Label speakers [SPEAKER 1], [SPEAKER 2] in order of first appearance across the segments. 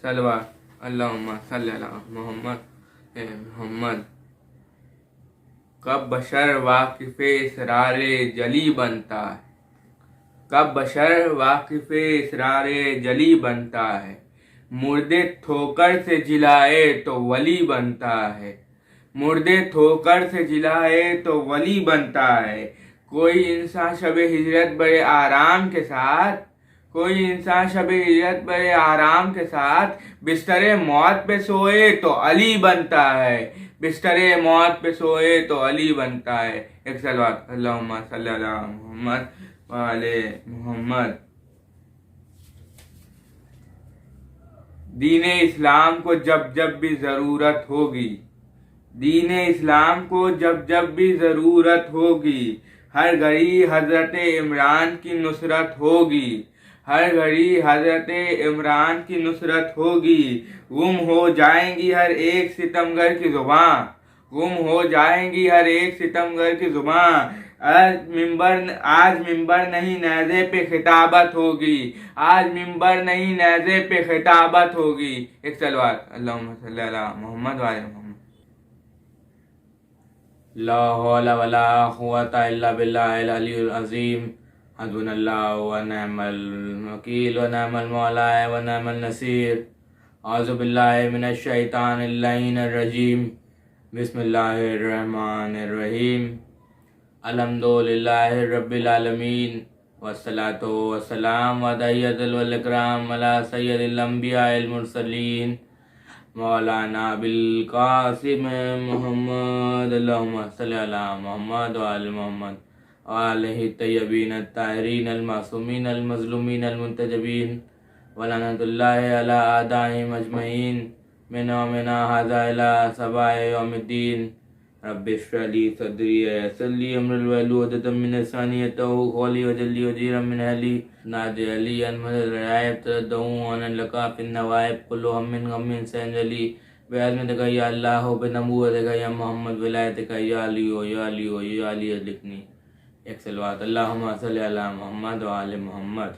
[SPEAKER 1] सलवा अल्लाहुम्मा सल्ली अला मोहम्मद मोहम्मद। कब बशर वाकिफ़े इसरारे जली बनता है, कब बशर वाकिफ़े इसरारे जली बनता है। मुर्दे ठोकर से जिलाए तो वली बनता है, मुर्दे ठोकर से जिलाए तो वली बनता है। कोई इंसान शबे हिजरत बड़े आराम के साथ, कोई इंसान शबे हिजरत बड़े आराम के साथ बिस्तरे मौत पे सोए तो अली बनता है, बिस्तरे मौत पे सोए तो अली बनता है। एक सलवात अल्लाहुम्मा सल्ली अला मोहम्मद व आले मोहम्मद। दीन इस्लाम को जब जब भी ज़रूरत होगी, दीन इस्लाम को जब जब भी ज़रूरत होगी, हर घड़ी हज़रत इमरान की नुसरत होगी, हर घड़ी हज़रत इमरान की नुसरत होगी। गुम हो जाएंगी हर एक सितमगर की ज़ुबां, गुम हो जाएंगी हर एक सितमगर की ज़ुबां। आज मिंबर नहीं नेज़े पे खिताबत होगी, आज मिंबर नहीं नेज़े पे खिताबत होगी। एक सलवात अल्लाहुम्मा सल्ली अला मोहम्मद व आले मोहम्मद। ला हौला वला कुव्वता इल्ला बिल्लाहिल अलियुल अज़ीम। हस्बुनल्लाहु व निअमल वकील व निअमल मौला व निअमल नसीर। औज़ु बिल्लाहि मिनश शैतानिर लईनिर रजीम। बिस्मिल्लाहिर रहमानिर रहीम। अल्हम्दुलिल्लाहि रब्बिल आलमीन वस्सलातु वस्सलाम व तहियतुल वल इकराम अला सय्यदिल अंबियाइल मुरसलीन मौलाना बिल कासिम मोहम्मद। अल्लाहुम्मा सल्ली अला मोहम्मद व आले मोहम्मद व आलिहि तय्यबीन अत्ताहिरीन अल मासूमीन अल मज़लूमीन अल मुंतजबीन व लअनतुल्लाहि अला आदाइहिम अजमईन मिना हाज़ा इला सबाए यौमिद्दीन। रब्बि इश्रह ली सदरी वयस्सिर ली अमरी वहलुल उक़दतम मिन लिसानी यफ़क़हू क़ौली वजअल्नी वज़ीरम मिन अहली नाजिअली अनमद रआयत तदऊ अन लका फिन नवाइब कुल्लु हम्मिन गम्मिन सैनजली बेअज़्मितक या अल्लाह बिनबुव्वतिक या मोहम्मद विलायतिक या अली या अली लिखनी। एक सलवात अल्लाहुम्मा सल्ली अला मोहम्मद व आले मोहम्मद।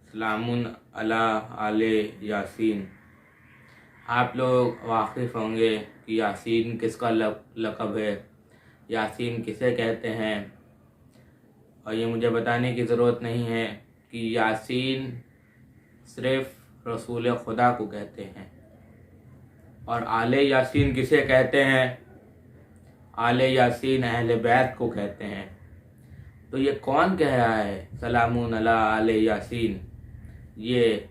[SPEAKER 1] सलामुन अला आले यासीन। आप लोग वाकिफ़ होंगे कि यासीन किसका लक़ब है, यासीन किसे कहते हैं। और ये मुझे बताने की ज़रूरत नहीं है कि यासीन सिर्फ़ रसूल खुदा को कहते हैं। और आले यासीन किसे कहते हैं, आले यासीन अहले बैत को कहते हैं। तो ये कौन कह रहा है सलामुन अला आले यासीन, ये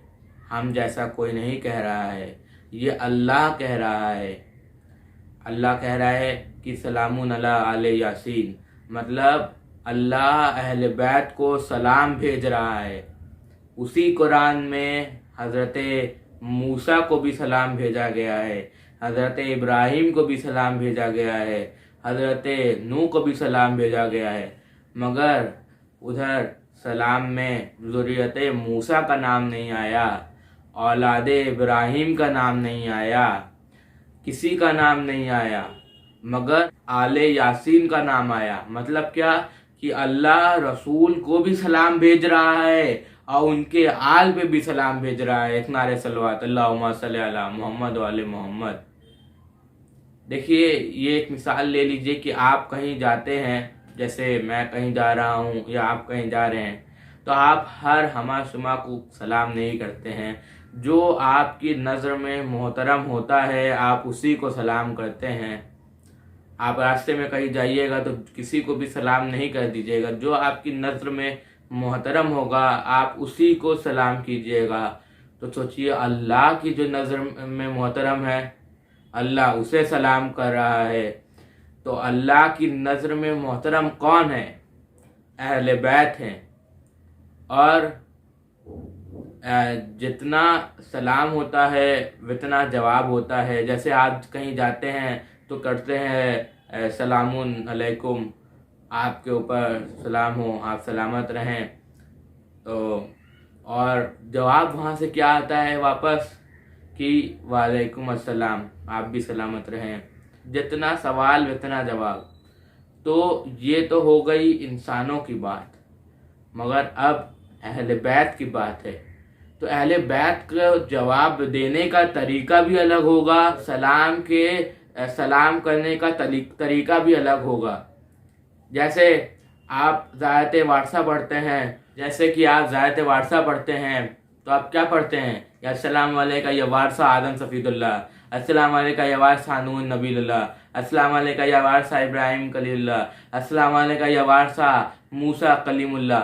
[SPEAKER 1] हम जैसा कोई नहीं कह रहा है, ये अल्लाह कह रहा है। अल्लाह कह रहा है कि सलामुन अला आले यासीन, मतलब अल्लाह अहले बैत को सलाम भेज रहा है। उसी कुरान में हज़रत मूसा को भी सलाम भेजा गया है, हज़रत इब्राहीम को भी सलाम भेजा गया है, हज़रत नूह को भी सलाम भेजा गया है। मगर उधर सलाम में ज़ुर्रियत मूसा का नाम नहीं आया, औलाद इब्राहीम का नाम नहीं आया, किसी का नाम नहीं आया, मगर आले यासीन का नाम आया। मतलब क्या कि अल्लाह रसूल को भी सलाम भेज रहा है और उनके आल पे भी सलाम भेज रहा है। एक नारे सलवात अल्लाहुम्मा सल्ली अला मोहम्मद व आले मोहम्मद। देखिए, ये एक मिसाल ले लीजिए कि आप कहीं जाते हैं, जैसे मैं कहीं जा रहा हूँ या आप कहीं जा रहे हैं, तो आप हर हमा शुमा को सलाम नहीं करते हैं। जो आपकी नज़र में मोहतरम होता है आप उसी को सलाम करते हैं। आप रास्ते में कहीं जाइएगा तो किसी को भी सलाम नहीं कर दीजिएगा, जो आपकी नज़र में मोहतरम होगा आप उसी को सलाम कीजिएगा। तो सोचिए, अल्लाह की जो नज़र में मोहतरम है अल्लाह उसे सलाम कर रहा है। तो अल्लाह की नज़र में मोहतरम कौन है, अहले बैत हैं। और जितना सलाम होता है उतना जवाब होता है। जैसे आप कहीं जाते हैं तो करते हैं सलामुन अलैकुम, आपके ऊपर सलाम हो, आप सलामत रहें। तो और जवाब वहाँ से क्या आता है वापस कि वालेकुम अस्सलाम, आप भी सलामत रहें। जितना सवाल उतना जवाब। तो ये तो हो गई इंसानों की बात, मगर अब अहले बैत की बात है। तो अहले बैत का जवाब देने का तरीका भी अलग होगा, सलाम करने का तरीका भी अलग होगा। जैसे आप ज़ायत वारसा पढ़ते हैं, तो आप क्या पढ़ते हैं? या अस्सलाम वालेका या वारसा आदम सफ़ीदुल्लाह, अस्सलाम वालेका या वारसा नूह नबीलुल्लाह, अस्सलाम वालेका या वारसा इब्राहिम कलीलुल्लाह, अस्सलाम वालेका या वारसा मूसा कलीमुल्लाह।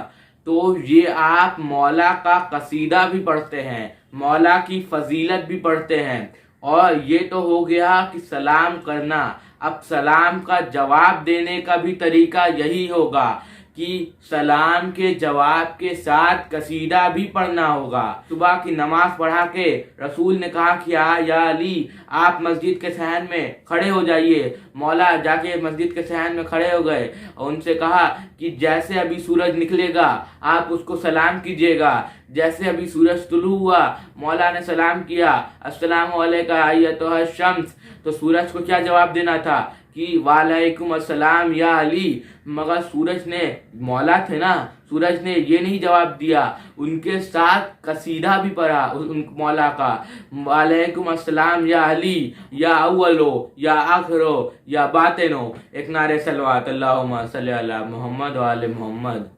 [SPEAKER 1] तो ये आप मौला का कसीदा भी पढ़ते हैं, मौला की फजीलत भी पढ़ते हैं। और ये तो हो गया कि सलाम करना। अब सलाम का जवाब देने का भी तरीका यही होगा कि सलाम के जवाब के साथ कसीदा भी पढ़ना होगा। सुबह की नमाज पढ़ा के रसूल ने कहा कि या अली, आप मस्जिद के सहन में खड़े हो जाइए। मौला जाके मस्जिद के सहन में खड़े हो गए और उनसे कहा कि जैसे अभी सूरज निकलेगा आप उसको सलाम कीजिएगा। जैसे अभी सूरज तुलू हुआ, मौला ने सलाम किया, अस्सलामु अलैका अय्युहा शम्स। तो सूरज को क्या जवाब देना था कि वालेकुम अस्सलाम या अली। मगर सूरज ने, मौला थे ना, सूरज ने ये नहीं जवाब दिया, उनके साथ कसीदा भी पढ़ा उन मौला का, वालेकुम अस्सलाम या अली, या अव्वलो या आखिरो या बातिनो। एक नारे सलवात अल्लाहुम्मा सल्ली अला मोहम्मद व आले मोहम्मद।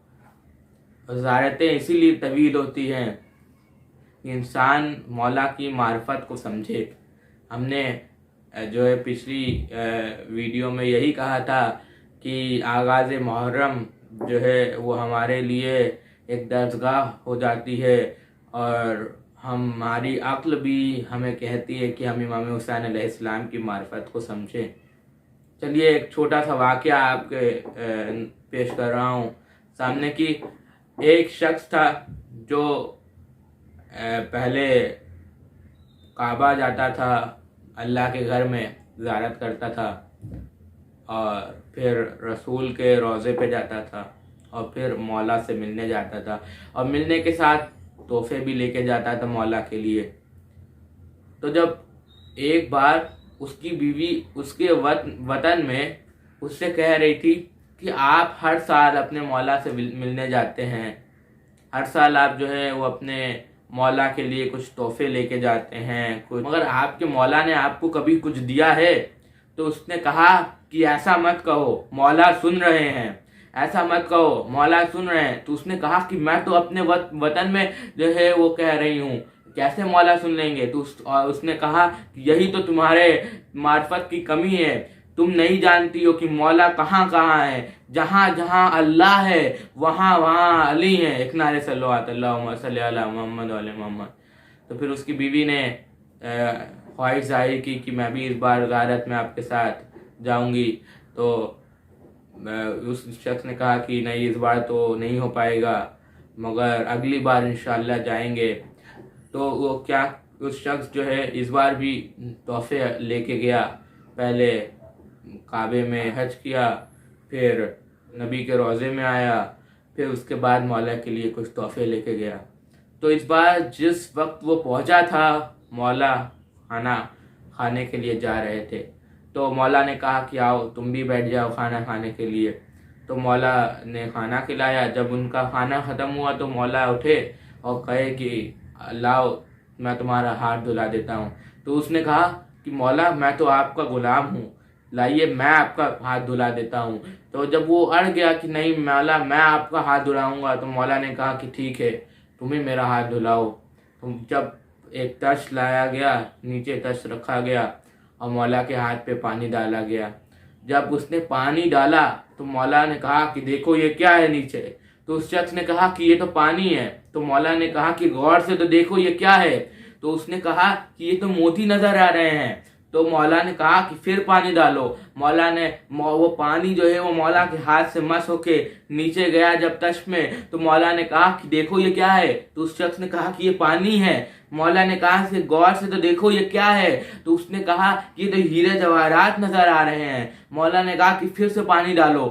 [SPEAKER 1] ज़ारतें इसीलिए तवील होती हैं कि इंसान मौला की मार्फत को समझे। हमने जो है पिछली वीडियो में यही कहा था कि आगाज़ मुहर्रम जो है वो हमारे लिए एक दर्जगाह हो जाती है और हमारी अक्ल भी हमें कहती है कि हम इमाम हुसैन अलैहिस्सलाम की मार्फत को समझें। चलिए एक छोटा सा वाक़या आपके पेश कर रहा हूँ सामने की। एक शख्स था जो पहले काबा जाता था, अल्लाह के घर में ज़ियारत करता था और फिर रसूल के रोज़े पे जाता था और फिर मौला से मिलने जाता था और मिलने के साथ तोहफे भी लेके जाता था मौला के लिए। तो जब एक बार उसकी बीवी उसके वतन में उससे कह रही थी कि आप हर साल अपने मौला से मिलने जाते हैं, हर साल आप जो है वो अपने मौला के लिए कुछ तोहफे लेके जाते हैं कुछ, मगर आपके मौला ने आपको कभी कुछ दिया है? तो उसने कहा कि ऐसा मत कहो, मौला सुन रहे हैं, ऐसा मत कहो, मौला सुन रहे हैं। तो उसने कहा कि मैं तो अपने वतन में जो है वो कह रही हूँ, कैसे मौला सुन लेंगे? तो उसने कहा कि यही तो तुम्हारे मार्फत की कमी है, तुम नहीं जानती हो कि मौला कहाँ कहाँ है, जहाँ जहाँ अल्लाह है वहाँ वहाँ अली है। एक नारे सल्लल्लाहु अलैहि मोहम्मद वाले मोहम्मद। तो फिर उसकी बीवी ने ख्वाहिश जाहिर की कि मैं भी इस बार ज़ियारत में आपके साथ जाऊंगी। तो उस शख्स ने कहा कि नहीं, इस बार तो नहीं हो पाएगा, मगर अगली बार इंशाअल्लाह जाएंगे। तो वो क्या, उस शख्स जो है इस बार भी तोहफे लेके गया। पहले काबे में हज किया, फिर नबी के रोज़े में आया, फिर उसके बाद मौला के लिए कुछ तोहफे लेके गया। तो इस बार जिस वक्त वो पहुंचा था, मौला खाना खाने के लिए जा रहे थे, तो मौला ने कहा कि आओ तुम भी बैठ जाओ खाना खाने के लिए। तो मौला ने खाना खिलाया। जब उनका खाना ख़त्म हुआ तो मौला उठे और कहे कि लाओ मैं तुम्हारा हाथ धुला देता हूँ। तो उसने कहा कि मौला मैं तो आपका ग़ुलाम हूँ, लाइए मैं आपका हाथ धुला देता हूँ। तो जब वो अड़ गया कि नहीं मौला मैं आपका हाथ धुलाऊँगा, तो मौला ने कहा कि ठीक है तुम ही मेरा हाथ धुलाओ। तो जब एक तश लाया गया, नीचे तश रखा गया और मौला के हाथ पे पानी डाला गया। जब उसने पानी डाला तो मौला ने कहा कि देखो ये क्या है नीचे। तो उस शख्स ने कहा कि ये तो पानी है। तो मौला ने कहा कि गौर से तो देखो ये क्या है। तो उसने कहा कि ये तो मोती नजर आ रहे हैं। तो मौला ने कहा कि फिर पानी डालो। मौला ने वो पानी जो है वो मौला के हाथ से मस होके नीचे गया जब तश में, तो मौला ने कहा कि देखो ये क्या है। तो उस शख्स ने कहा कि ये पानी है। मौला ने कहा कि गौर से तो देखो ये क्या है। तो उसने कहा कि ये तो हीरे जवाहरात नजर आ रहे हैं। मौला ने कहा कि फिर से पानी डालो।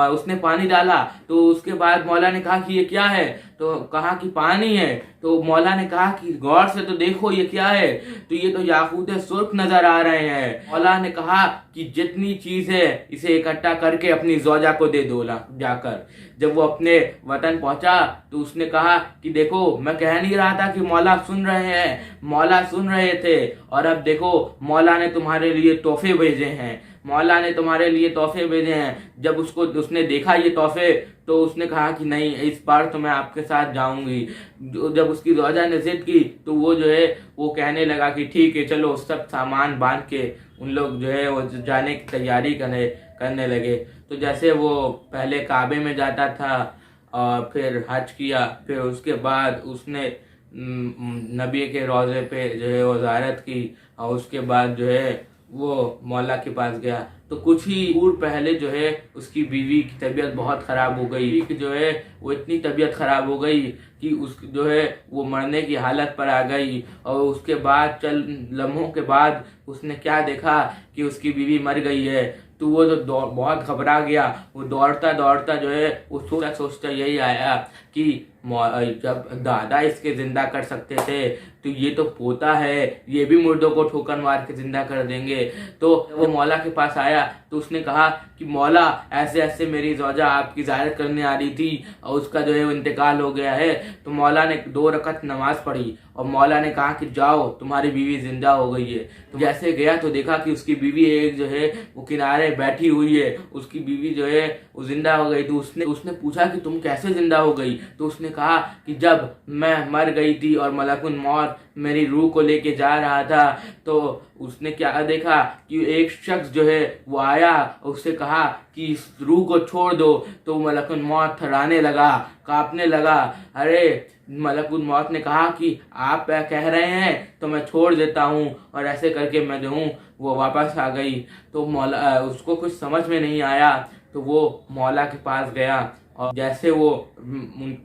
[SPEAKER 1] उसने पानी डाला। तो उसके बाद मौला ने कहा कि ये क्या है। तो कहा कि पानी है। तो मौला ने कहा कि गौर से तो देखो ये क्या है, तो ये तो याकूत सुर्ख नजर आ रहे हैं। मौला ने कहा कि जितनी चीज है इसे इकट्ठा करके अपनी ज़ौजा को दे दो जाकर। जब वो अपने वतन पहुंचा तो उसने कहा कि देखो मैं कह नहीं रहा था कि मौला सुन रहे हैं, मौला सुन रहे थे, और अब देखो मौला ने तुम्हारे लिए तोहफे भेजे हैं, मौला ने तुम्हारे लिए तोहफे भेजे हैं। जब उसने देखा ये तोहफे तो उसने कहा कि नहीं, इस बार तो मैं आपके साथ जाऊंगी। जब उसकी ज़ौजा ने जिद की तो वो जो है वो कहने लगा कि ठीक है चलो, सब सामान बांध के उन लोग जो है वो जाने की तैयारी करने लगे। तो जैसे वो पहले काबे में जाता था और फिर हज किया, फिर उसके बाद उसने नबी के रोज़े पे जो है वो ज़ियारत की, और उसके बाद जो है वो मौला के पास गया। तो कुछ ही दूर पहले जो है उसकी बीवी की तबीयत बहुत ख़राब हो गई, कि जो है वो इतनी तबीयत ख़राब हो गई कि उस जो है वो मरने की हालत पर आ गई। और उसके बाद चंद लम्हों के बाद उसने क्या देखा कि उसकी बीवी मर गई है। तो वो जो बहुत घबरा गया, वो दौड़ता दौड़ता जो है वो सोचता यही आया कि जब दादा इसके जिंदा कर सकते थे तो ये तो पोता है, ये भी मुर्दों को ठोकर मार के जिंदा कर देंगे। तो वो मौला के पास आया तो उसने कहा कि मौला ऐसे ऐसे मेरी ज़ौजा आपकी ज़ियारत करने आ रही थी और उसका जो है वो इंतकाल हो गया है। तो मौला ने 2 रकअत नमाज पढ़ी और मौला ने कहा कि जाओ तुम्हारी बीवी जिंदा हो गई है। तो जैसे गया तो देखा कि उसकी बीवी एक जो है वो किनारे बैठी हुई है, उसकी बीवी जो है वो जिंदा हो गई। तो उसने पूछा कि तुम कैसे जिंदा हो गई? तो उसने कहा कि जब मैं मर गई थी और मलकुल मौत मेरी रूह को लेके जा रहा था तो उसने क्या देखा कि एक शख्स जो है वो आया, उससे कहा कि इस रूह को छोड़ दो। तो मलकुल मौत थर्राने लगा, कांपने लगा। अरे मलकुल मौत ने कहा कि आप क्या कह रहे हैं तो मैं छोड़ देता हूँ, और ऐसे करके मैं जो हूँ वो वापस आ गई। तो मौला उसको कुछ समझ में नहीं आया, तो वो मौला के पास गया, और जैसे वो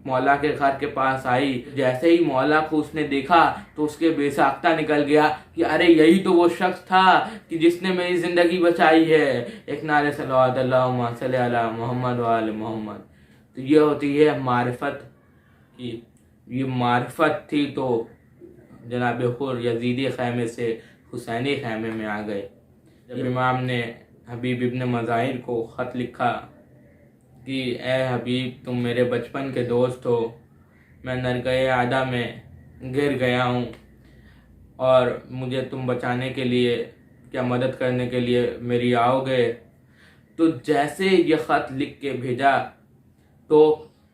[SPEAKER 1] मौला के घर के पास आई, जैसे ही मौला को उसने देखा तो उसके बेसाख्ता निकल गया कि अरे यही तो वो शख्स था कि जिसने मेरी जिंदगी बचाई है। एक नारे सल्लल्लाहु अलैहि मोहम्मद व आले मोहम्मद। तो ये होती है मारिफत की, ये मारिफत थी। तो जनाब हुर यजीदी खैमे से हुसैनी खैमे में आ गए। जब इमाम ने हबीब इब्न मज़ाहिर को ख़त लिखा कि ए हबीब तुम मेरे बचपन के दोस्त हो, मैं नरगए आदा में गिर गया हूँ और मुझे तुम बचाने के लिए क्या मदद करने के लिए मेरी आओगे। तो जैसे ये ख़त लिख के भेजा तो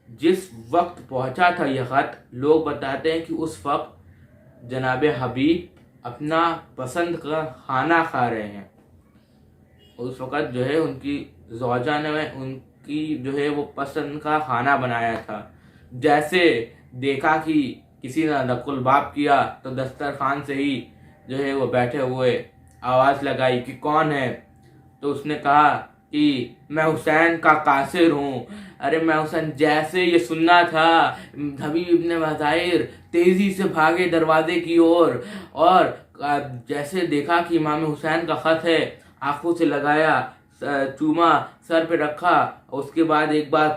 [SPEAKER 1] जिस वक्त पहुँचा था ये ख़त, लोग बताते हैं कि उस वक्त जनाब हबीब अपना पसंद का खाना खा रहे हैं। उस वक़्त जो है उनकी ज़ौजा ने उनकी जो है वो पसंद का खाना बनाया था। जैसे देखा कि किसी ने नकुल बाप किया तो दस्तरखान से ही जो है वो बैठे हुए आवाज़ लगाई कि कौन है। तो उसने कहा कि मैं हुसैन का कासिर हूँ। अरे मैं हुसैन, जैसे ये सुनना था हबीब इब्न मज़ाहिर तेज़ी से भागे दरवाजे की ओर, और जैसे देखा कि इमाम हुसैन का ख़त है, आंखों से लगाया, चूमा, सर पे रखा, उसके बाद एक बार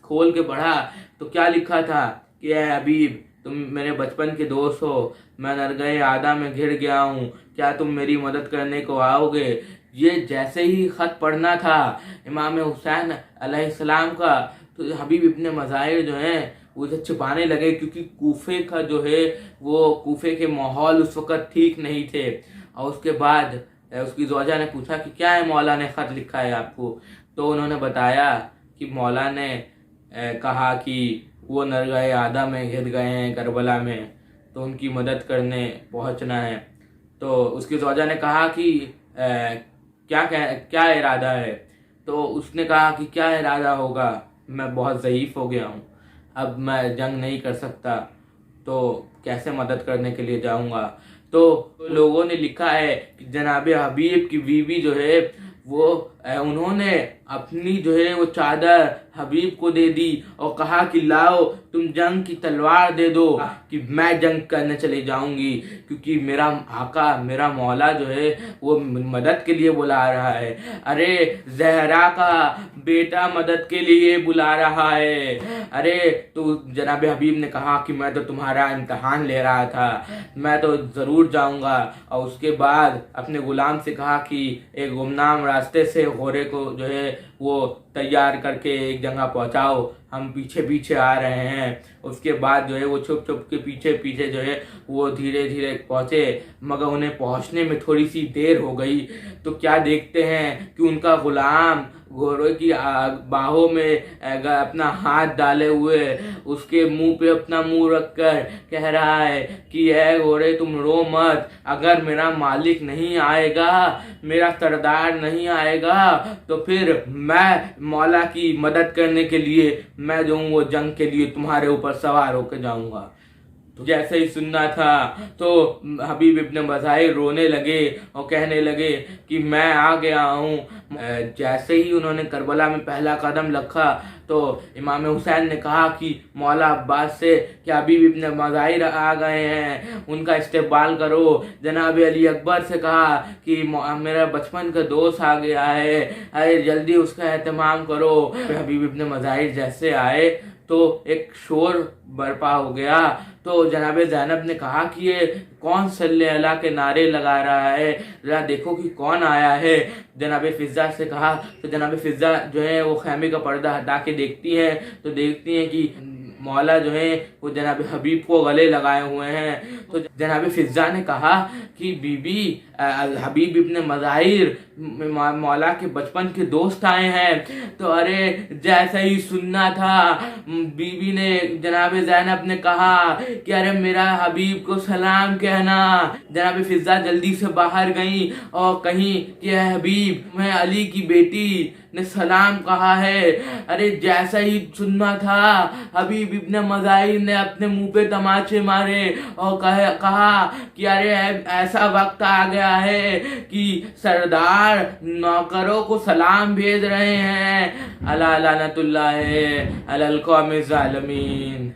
[SPEAKER 1] खोल के पढ़ा तो क्या लिखा था कि ए हबीब तुम मेरे बचपन के दोस्त हो, मैं नरगए आदा में घिर गया हूँ, क्या तुम मेरी मदद करने को आओगे। ये जैसे ही ख़त पढ़ना था इमाम हुसैन अलैहिस्सलाम का, तो हबीब इब्न मज़ाहिर जो हैं वो उसे छिपाने लगे, क्योंकि कूफे का जो है वो कूफे के माहौल उस वक़्त ठीक नहीं थे। और उसके बाद उसकी ज़ौजा ने पूछा कि क्या है मौला ने ख़त लिखा है आपको। तो उन्होंने बताया कि मौला ने कहा कि वो नरगए आदा में घिर गए हैं करबला में, तो उनकी मदद करने पहुंचना है। तो उसकी ज़ौजा ने कहा कि क्या इरादा है। तो उसने कहा कि क्या इरादा होगा, मैं बहुत ज़ईफ़ हो गया हूँ, अब मैं जंग नहीं कर सकता, तो कैसे मदद करने के लिए जाऊँगा। तो लोगों ने लिखा है कि जनाब हबीब की बीवी जो है वो उन्होंने अपनी जो है वो चादर हबीब को दे दी और कहा कि लाओ तुम जंग की तलवार दे दो कि मैं जंग करने चले जाऊंगी, क्योंकि मेरा आका मेरा मौला जो है वो मदद के लिए बुला रहा है। अरे जहरा का बेटा मदद के लिए बुला रहा है। अरे तो जनाब हबीब ने कहा कि मैं तो तुम्हारा इम्तहान ले रहा था, मैं तो ज़रूर जाऊंगा। और उसके बाद अपने गुलाम से कहा कि एक गुमनाम रास्ते से घोड़े को जो है वो तैयार करके एक जगह पहुंचाओ, हम पीछे पीछे आ रहे हैं। उसके बाद जो है वो छुप छुप के पीछे पीछे जो है वो धीरे धीरे पहुंचे, मगर उन्हें पहुंचने में थोड़ी सी देर हो गई। तो क्या देखते हैं कि उनका गुलाम घोड़े की बाहों में अपना हाथ डाले हुए उसके मुंह पे अपना मुंह रखकर कह रहा है कि ऐ घोड़े तुम रो मत, अगर मेरा मालिक नहीं आएगा, मेरा सरदार नहीं आएगा, तो फिर मैं मौला की मदद करने के लिए मैं जो हूँ वो जंग के लिए तुम्हारे ऊपर सवार होकर जाऊंगा। तो जैसे ही सुनना था तो हबीब इब्न मज़ाहिर रोने लगे और कहने लगे कि मैं आ गया हूँ। जैसे ही उन्होंने करबला में पहला कदम रखा तो इमाम हुसैन ने कहा कि मौला अब्बास से कि हबीब इब्न मज़ाहिर आ गए हैं, उनका इस्तेकबाल करो। जनाब अली अकबर से कहा कि मेरा बचपन का दोस्त आ गया है, अरे जल्दी उसका एहतमाम करो। हबीब इब्न मज़ाहिर जैसे आए तो एक शोर बर्पा हो गया। तो जनाब ज़ैनब ने कहा कि ये कौन सल्ले अला के नारे लगा रहा है, जरा देखो कि कौन आया है। जनाब फिज़ा से कहा तो जनाब फिज़ा जो है वो खैमे का पर्दा हटा के देखती है तो देखती हैं कि मौला जो है वो जनाब हबीब को गले लगाए हुए हैं। तो जनाब फिज़ा ने कहा कि बीबी हबीब इब्न मज़ाहिर मौला के बचपन के दोस्त आए हैं। तो अरे जैसे ही सुनना था बीबी ने जनाब ज़ैनब ने कहा कि अरे मेरा हबीब को सलाम कहना। जनाब फिज़ा जल्दी से बाहर गई और कहीं कि हबीब मैं अली की बेटी ने सलाम कहा है। अरे जैसा ही सुनना था हबीब इब्न मज़ाहिर ने अपने मुंह पे तमाचे मारे और कहा कि अरे ऐसा वक्त आ गया है कि सरदार नौकरों को सलाम भेज रहे हैं। अला लानतुल्लाह अलल कौमिज़ ज़ालिमीन।